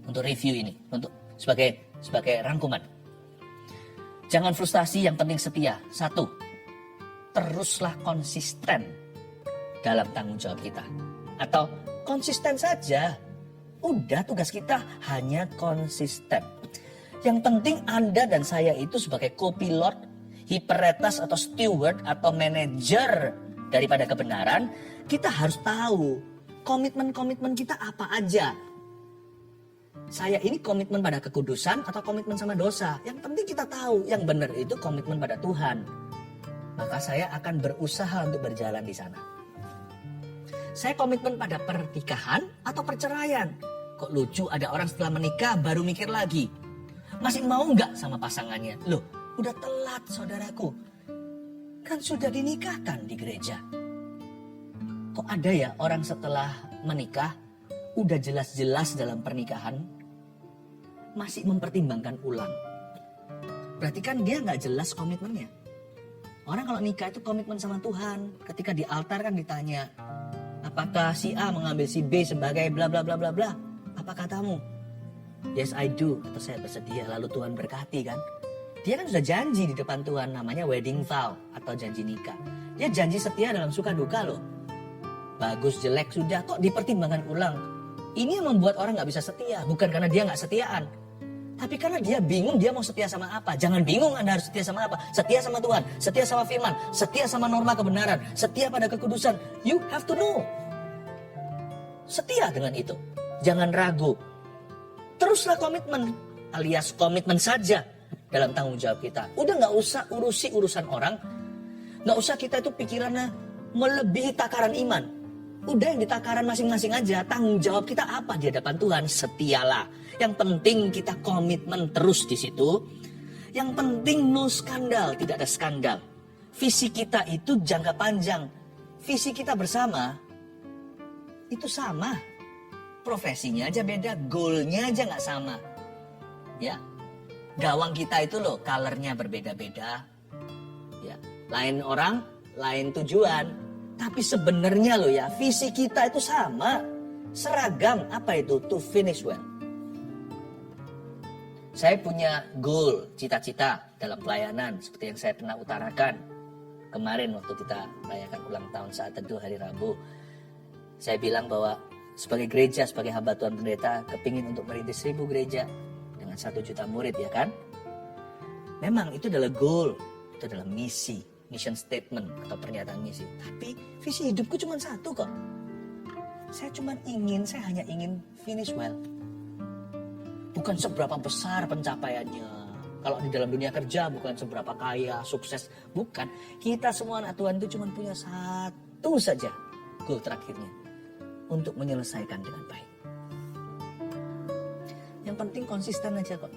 untuk review ini, untuk sebagai rangkuman. Jangan frustasi, yang penting setia. 1, teruslah konsisten dalam tanggung jawab kita. Atau konsisten saja. Udah, tugas kita hanya konsisten. Yang penting Anda dan saya itu sebagai co-pilot, hiperetas atau steward atau manajer daripada kebenaran, kita harus tahu komitmen-komitmen kita apa aja. Saya ini komitmen pada kekudusan atau komitmen sama dosa. Yang penting kita tahu yang benar itu komitmen pada Tuhan. Maka saya akan berusaha untuk berjalan di sana. Saya komitmen pada pernikahan atau perceraian. Kok lucu ada orang setelah menikah baru mikir lagi. Masih mau nggak sama pasangannya? Loh, udah telat saudaraku. Kan sudah dinikahkan di gereja. Kok ada ya orang setelah menikah, udah jelas-jelas dalam pernikahan, masih mempertimbangkan ulang. Berarti kan dia nggak jelas komitmennya. Orang kalau nikah itu komitmen sama Tuhan. Ketika di altar kan ditanya, apakah si A mengambil si B sebagai bla bla bla bla bla? Apa katamu? Yes I do. Atau saya bersedia. Lalu Tuhan berkati kan. Dia kan sudah janji di depan Tuhan, namanya wedding vow atau janji nikah. Dia janji setia dalam suka duka loh. Bagus jelek sudah kok dipertimbangkan ulang. Ini yang membuat orang gak bisa setia. Bukan karena dia gak setiaan. Tapi karena dia bingung dia mau setia sama apa. Jangan bingung Anda harus setia sama apa. Setia sama Tuhan. Setia sama firman. Setia sama norma kebenaran. Setia pada kekudusan. You have to know. Setia dengan itu. Jangan ragu. Teruslah komitmen. Alias komitmen saja dalam tanggung jawab kita. Udah gak usah urusi urusan orang. Gak usah kita itu pikirannya melebihi takaran iman. Udah yang di takaran masing-masing aja. Tanggung jawab kita apa di hadapan Tuhan? Setialah. Yang penting kita komitmen terus di situ. Yang penting no skandal. Tidak ada skandal. Visi kita itu jangka panjang. Visi kita bersama itu sama. Profesinya aja beda. Goalnya aja gak sama. Ya. Gawang kita itu loh. Colornya berbeda-beda. Ya. Lain orang, lain tujuan. Tapi sebenarnya loh ya, visi kita itu sama, seragam. Apa itu? To finish well. Saya punya goal, cita-cita dalam pelayanan seperti yang saya pernah utarakan kemarin waktu kita merayakan ulang tahun saat teduh hari Rabu. Saya bilang bahwa sebagai gereja, sebagai hamba Tuhan pendeta, kepingin untuk merintis 1000 gereja dengan 1 juta murid ya kan. Memang itu adalah goal, itu adalah misi. Mission statement atau pernyataan misi. Tapi visi hidupku cuma satu kok. Saya hanya ingin finish well. Bukan seberapa besar pencapaiannya. Kalau di dalam dunia kerja bukan seberapa kaya, sukses. Bukan. Kita semua anak Tuhan itu cuma punya satu saja goal terakhirnya. Untuk menyelesaikan dengan baik. Yang penting konsisten aja kok.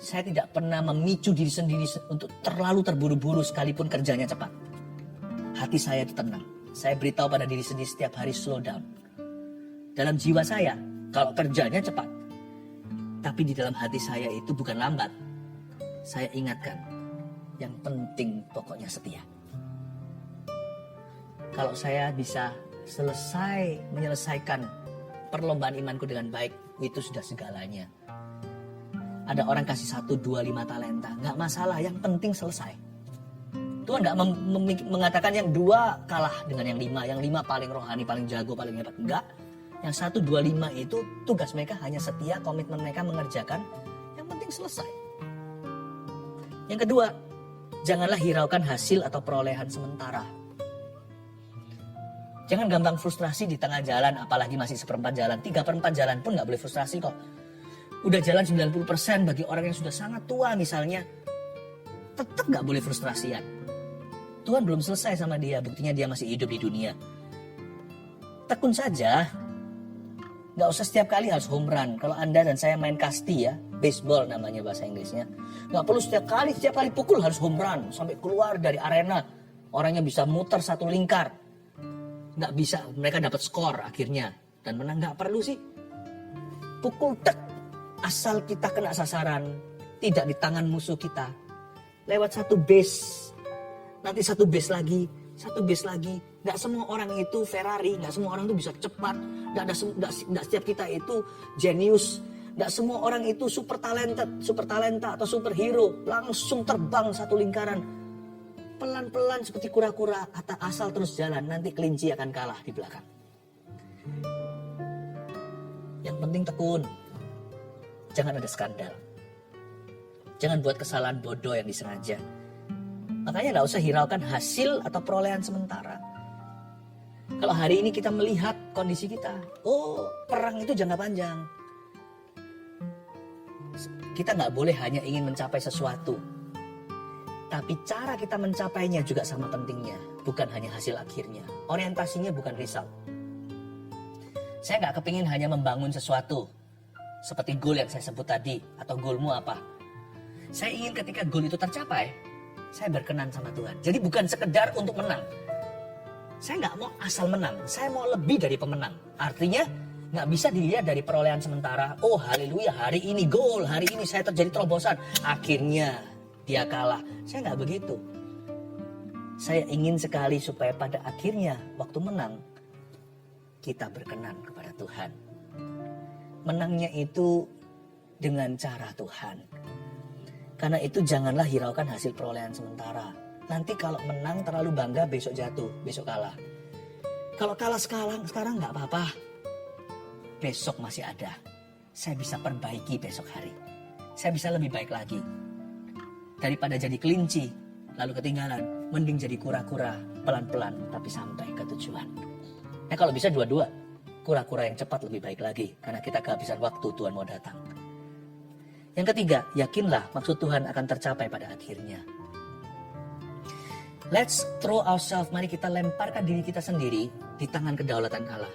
Saya tidak pernah memicu diri sendiri untuk terlalu terburu-buru sekalipun kerjanya cepat. Hati saya itu tenang. Saya beritahu pada diri sendiri setiap hari slow down. Dalam jiwa saya, kalau kerjanya cepat. Tapi di dalam hati saya itu bukan lambat. Saya ingatkan, yang penting pokoknya setia. Kalau saya bisa menyelesaikan perlombaan imanku dengan baik, itu sudah segalanya. Ada orang kasih 1, 2, 5 talenta. Nggak masalah, yang penting selesai. Tuhan nggak mengatakan yang 2 kalah dengan yang 5. Yang 5 paling rohani, paling jago, paling hebat. Enggak. Yang 1, 2, 5 itu tugas mereka hanya setia, komitmen mereka mengerjakan. Yang penting selesai. Yang kedua, janganlah hiraukan hasil atau perolehan sementara. Jangan gampang frustrasi di tengah jalan, apalagi masih 1/4 jalan. 3/4 jalan pun nggak boleh frustrasi kok. Udah jalan 90% bagi orang yang sudah sangat tua misalnya. Tetap gak boleh frustrasian. Tuhan belum selesai sama dia. Buktinya dia masih hidup di dunia. Tekun saja. Gak usah setiap kali harus home run. Kalau Anda dan saya main kasti ya. Baseball namanya bahasa Inggrisnya. Gak perlu setiap kali pukul harus home run. Sampai keluar dari arena. Orangnya bisa muter 1 lingkar. Gak bisa. Mereka dapat skor akhirnya. Dan menang. Gak perlu sih. Pukul tek. Asal kita kena sasaran, tidak di tangan musuh kita. Lewat 1 base, nanti 1 base lagi. Gak semua orang itu Ferrari, gak semua orang itu bisa cepat. Gak setiap kita itu jenius. Gak semua orang itu super talenta atau superhero. Langsung terbang 1 lingkaran. Pelan-pelan seperti kura-kura, asal terus jalan. Nanti kelinci akan kalah di belakang. Yang penting tekun. Jangan ada skandal. Jangan buat kesalahan bodoh yang disengaja. Makanya gak usah hiraukan hasil atau perolehan sementara. Kalau hari ini kita melihat kondisi kita, oh perang itu jangka panjang. Kita nggak boleh hanya ingin mencapai sesuatu, tapi cara kita mencapainya juga sama pentingnya, bukan hanya hasil akhirnya. Orientasinya bukan result. Saya nggak kepingin hanya membangun sesuatu, seperti goal yang saya sebut tadi, atau goalmu apa. Saya ingin ketika goal itu tercapai, saya berkenan sama Tuhan. Jadi bukan sekedar untuk menang. Saya nggak mau asal menang, saya mau lebih dari pemenang. Artinya nggak bisa dilihat dari perolehan sementara. Oh haleluya, hari ini gol, hari ini saya terjadi terobosan. Akhirnya dia kalah. Saya nggak begitu. Saya ingin sekali supaya pada akhirnya waktu menang, kita berkenan kepada Tuhan. Menangnya itu dengan cara Tuhan. Karena itu janganlah hiraukan hasil perolehan sementara. Nanti kalau menang terlalu bangga, besok jatuh, besok kalah. Kalau kalah sekarang nggak apa-apa. Besok masih ada. Saya bisa perbaiki besok hari. Saya bisa lebih baik lagi. Daripada jadi kelinci, lalu ketinggalan. Mending jadi kura-kura, pelan-pelan, tapi sampai ke tujuan. Kalau bisa dua-dua. Kura-kura yang cepat lebih baik lagi. Karena kita kehabisan waktu, Tuhan mau datang. Yang ketiga, yakinlah maksud Tuhan akan tercapai pada akhirnya. Let's throw ourselves, mari kita lemparkan diri kita sendiri di tangan kedaulatan Allah.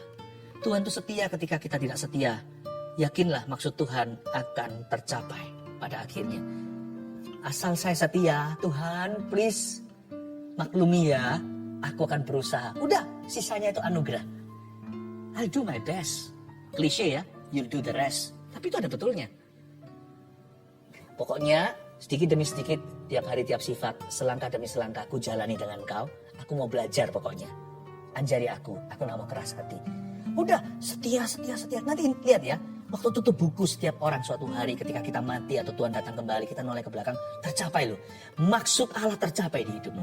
Tuhan itu setia ketika kita tidak setia. Yakinlah maksud Tuhan akan tercapai pada akhirnya. Asal saya setia, Tuhan please maklumi ya, aku akan berusaha. Udah, sisanya itu anugerah. I'll do my best. Klise ya, you'll do the rest. Tapi itu ada betulnya. Pokoknya sedikit demi sedikit, tiap hari tiap sifat, selangkah demi selangkah aku jalani dengan kau. Aku mau belajar pokoknya. Anjari aku gak mau keras hati. Udah, setia. Nanti lihat ya, waktu tutup buku setiap orang suatu hari ketika kita mati atau Tuhan datang kembali, kita noleh ke belakang, tercapai loh. Maksud Allah tercapai di hidupmu.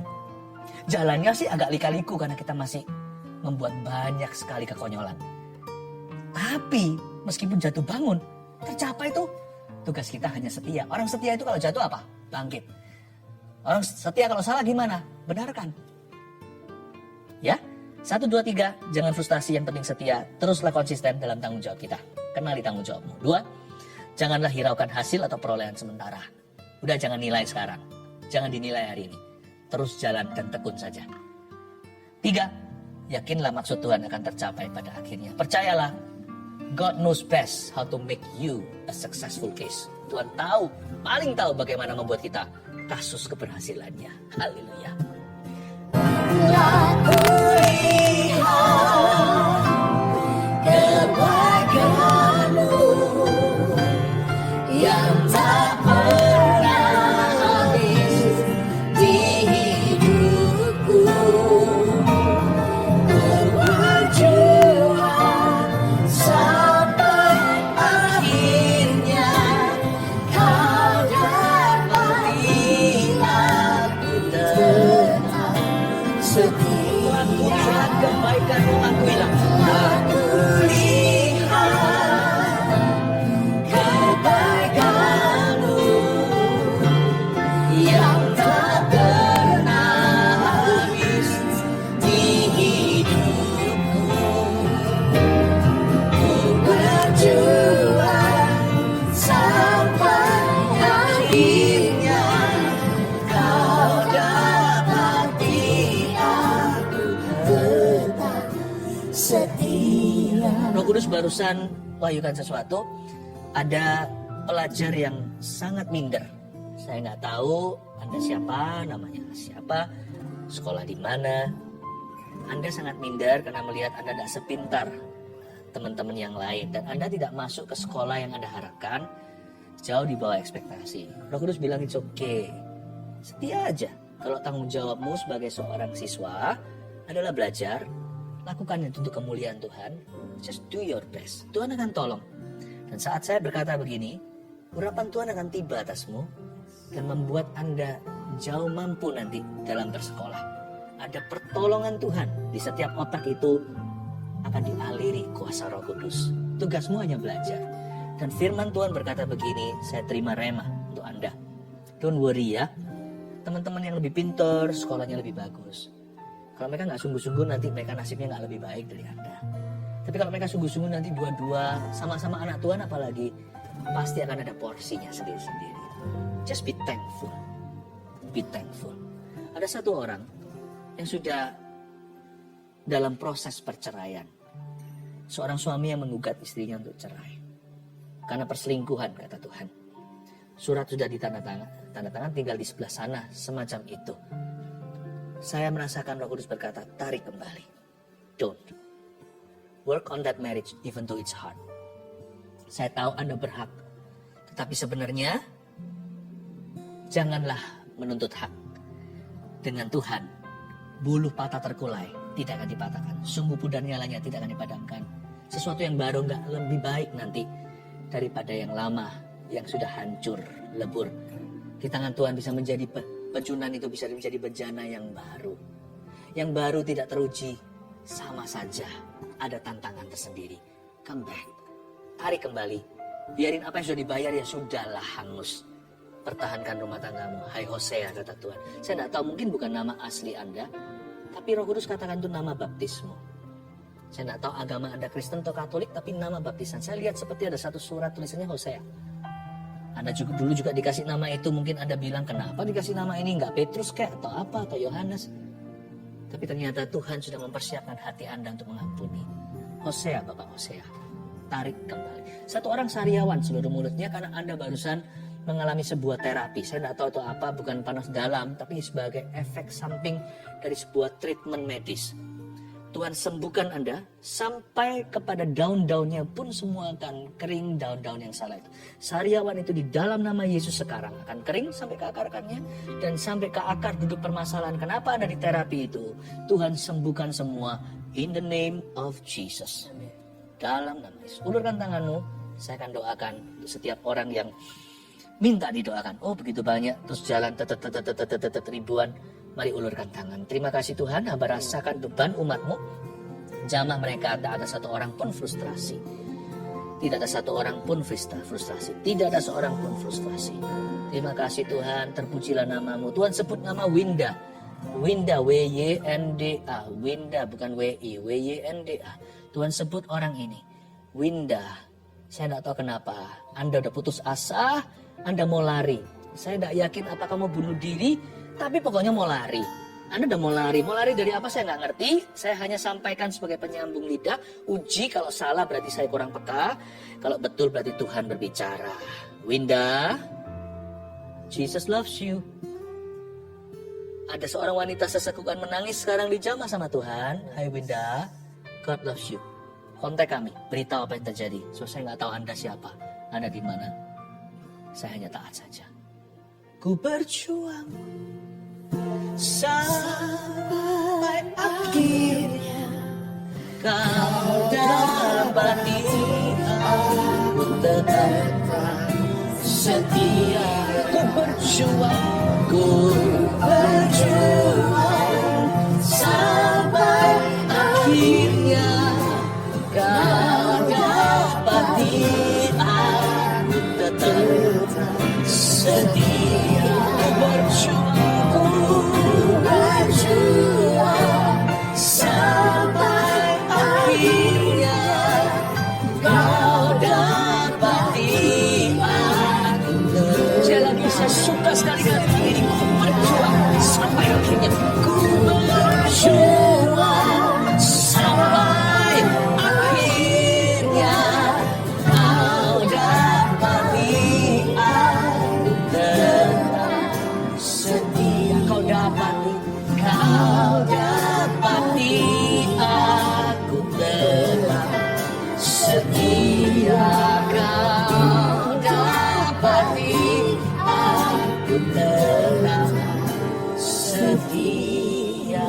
Jalannya sih agak lika-liku karena kita masih membuat banyak sekali kekonyolan. Tapi meskipun jatuh bangun, tercapai tuh. Tugas kita hanya setia. Orang setia itu kalau jatuh apa? Bangkit. Orang setia kalau salah gimana? Benarkan. Ya, 1, 2, 3, jangan frustasi, yang penting setia. Teruslah konsisten dalam tanggung jawab kita. Kenali tanggung jawabmu. 2, janganlah hiraukan hasil atau perolehan sementara. Udah jangan nilai sekarang. Jangan dinilai hari ini. Terus jalan dan tekun saja. 3, yakinlah maksud Tuhan akan tercapai pada akhirnya. Percayalah, God knows best how to make you a successful case. Tuhan tahu, paling tahu bagaimana membuat kita kasus keberhasilannya. Haleluya. Kebahagiaanmu yang tak pernah habis di hidupku. Berjuang sampai akhirnya kau dapati aku tetap setia. Aku lihat kebaikanmu, aku hilang. Aku lihat kebaikanmu yang tak pernah habis di hidupku. Ku berjuang sampai akhirnya kau dapati aku tetap setia. Roh Kudus barusan wahyukan sesuatu. Ada pelajar yang sangat minder. Saya nggak tahu Anda siapa, namanya siapa, sekolah di mana. Anda sangat minder karena melihat Anda tidak sepintar teman-teman yang lain. Dan Anda tidak masuk ke sekolah yang Anda harapkan, jauh di bawah ekspektasi. Roh Kudus bilang it's okay. Setia aja. Kalau tanggung jawabmu sebagai seorang siswa adalah belajar, lakukan itu untuk kemuliaan Tuhan. Just do your best. Tuhan akan tolong. Dan saat saya berkata begini, urapan Tuhan akan tiba atasmu dan membuat Anda jauh mampu nanti dalam bersekolah. Ada pertolongan Tuhan di setiap otak itu akan dialiri kuasa Roh Kudus. Tugasmu hanya belajar. Dan firman Tuhan berkata begini, saya terima rema untuk Anda. Don't worry ya. Teman-teman yang lebih pintar, sekolahnya lebih bagus. Kalau mereka nggak sungguh-sungguh, nanti mereka nasibnya nggak lebih baik dari Anda. Tapi kalau mereka sungguh-sungguh, nanti dua-dua sama-sama anak Tuhan apalagi, pasti akan ada porsinya sendiri-sendiri. Just be thankful. Be thankful. Ada satu orang yang sudah dalam proses perceraian. Seorang suami yang menggugat istrinya untuk cerai. Karena perselingkuhan, kata Tuhan. Surat sudah ditandatangan, tinggal di sebelah sana, semacam itu. Saya merasakan Roh Kudus berkata, tarik kembali. Don't. Work on that marriage even though it's hard. Saya tahu Anda berhak. Tetapi sebenarnya, janganlah menuntut hak. Dengan Tuhan, bulu patah terkulai tidak akan dipatahkan. Sumbu pudar nyalanya tidak akan dipadamkan. Sesuatu yang baru nggak lebih baik nanti daripada yang lama yang sudah hancur, lebur. Di tangan Tuhan bisa menjadi pecunan, itu bisa menjadi bejana yang baru. Yang baru tidak teruji, sama saja ada tantangan tersendiri. Come back, tarik kembali. Biarin apa yang sudah dibayar ya sudahlah hangus. Pertahankan rumah tanggamu. Hai Hosea, kata Tuhan. Saya tidak tahu, mungkin bukan nama asli Anda, tapi Roh Kudus katakan itu nama baptismu. Saya tidak tahu agama Anda Kristen atau Katolik, tapi nama baptisan. Saya lihat seperti ada satu surat tulisannya Hosea. Anda dulu juga dikasih nama itu, mungkin Anda bilang, kenapa dikasih nama ini? Enggak Petrus kayak atau apa, atau Yohanes. Tapi ternyata Tuhan sudah mempersiapkan hati Anda untuk mengampuni. Hosea, Bapak Hosea, tarik kembali. Satu orang sariawan seluruh mulutnya karena Anda barusan mengalami sebuah terapi. Saya tidak tahu itu apa, bukan panas dalam, tapi sebagai efek samping dari sebuah treatment medis. Tuhan sembuhkan Anda sampai kepada daun-daunnya pun semua akan kering, daun-daun yang salah itu. Sariawan itu di dalam nama Yesus sekarang akan kering sampai ke akar-akarnya dan sampai ke akar duduk permasalahan. Kenapa Anda di terapi itu? Tuhan sembuhkan semua in the name of Jesus. Dalam nama Yesus. Ulurkan tanganmu, saya akan doakan untuk setiap orang yang minta didoakan. Oh begitu banyak, terus jalan ribuan. Mari ulurkan tangan. Terima kasih Tuhan, hamba rasakan beban umatmu. Jamah mereka tak ada satu orang pun frustrasi. Tidak ada satu orang pun frustrasi. Tidak ada seorang pun frustrasi. Terima kasih Tuhan, terpujilah namamu. Tuhan sebut nama Winda. Winda, W-Y-N-D-A. Winda bukan W-I, W-Y-N-D-A. Tuhan sebut orang ini. Winda, saya tidak tahu kenapa. Anda udah putus asa, Anda mau lari. Saya tidak yakin apakah mau bunuh diri, tapi pokoknya mau lari. Anda udah mau lari. Mau lari dari apa saya nggak ngerti. Saya hanya sampaikan sebagai penyambung lidah. Uji kalau salah berarti saya kurang peka. Kalau betul berarti Tuhan berbicara. Winda, Jesus loves you. Ada seorang wanita sesekukan menangis sekarang dijamah sama Tuhan. Hai Winda, God loves you. Kontak kami, beritahu apa yang terjadi. So saya nggak tahu Anda siapa, Anda di mana. Saya hanya taat saja. Ku berjuang sampai akhirnya kau dapati aku tetap setia. Ku berjuang sampai akhirnya kau dapati aku tetap setia. Berjuang sampai akhirnya kau dapati aku. Saya lagi, saya suka sekali dengan ini. Ku berjuang sampai akhirnya. Ku berjuang sampai akhirnya kau dapati aku tetap setia. Kau dapati aku tetap setia. Kau dapati aku tetap setia.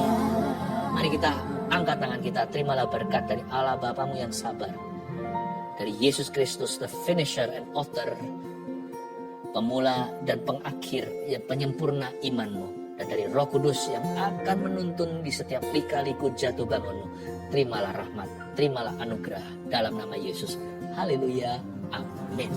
Mari kita angkat tangan kita. Terimalah berkat dari Allah Bapamu yang sabar, dari Yesus Kristus, the finisher and author, pemula dan pengakhir, yang penyempurna imanmu, dan dari Roh Kudus yang akan menuntun di setiap lika-liku jatuh bangunmu. Terimalah rahmat, terimalah anugerah dalam nama Yesus. Haleluya, amin.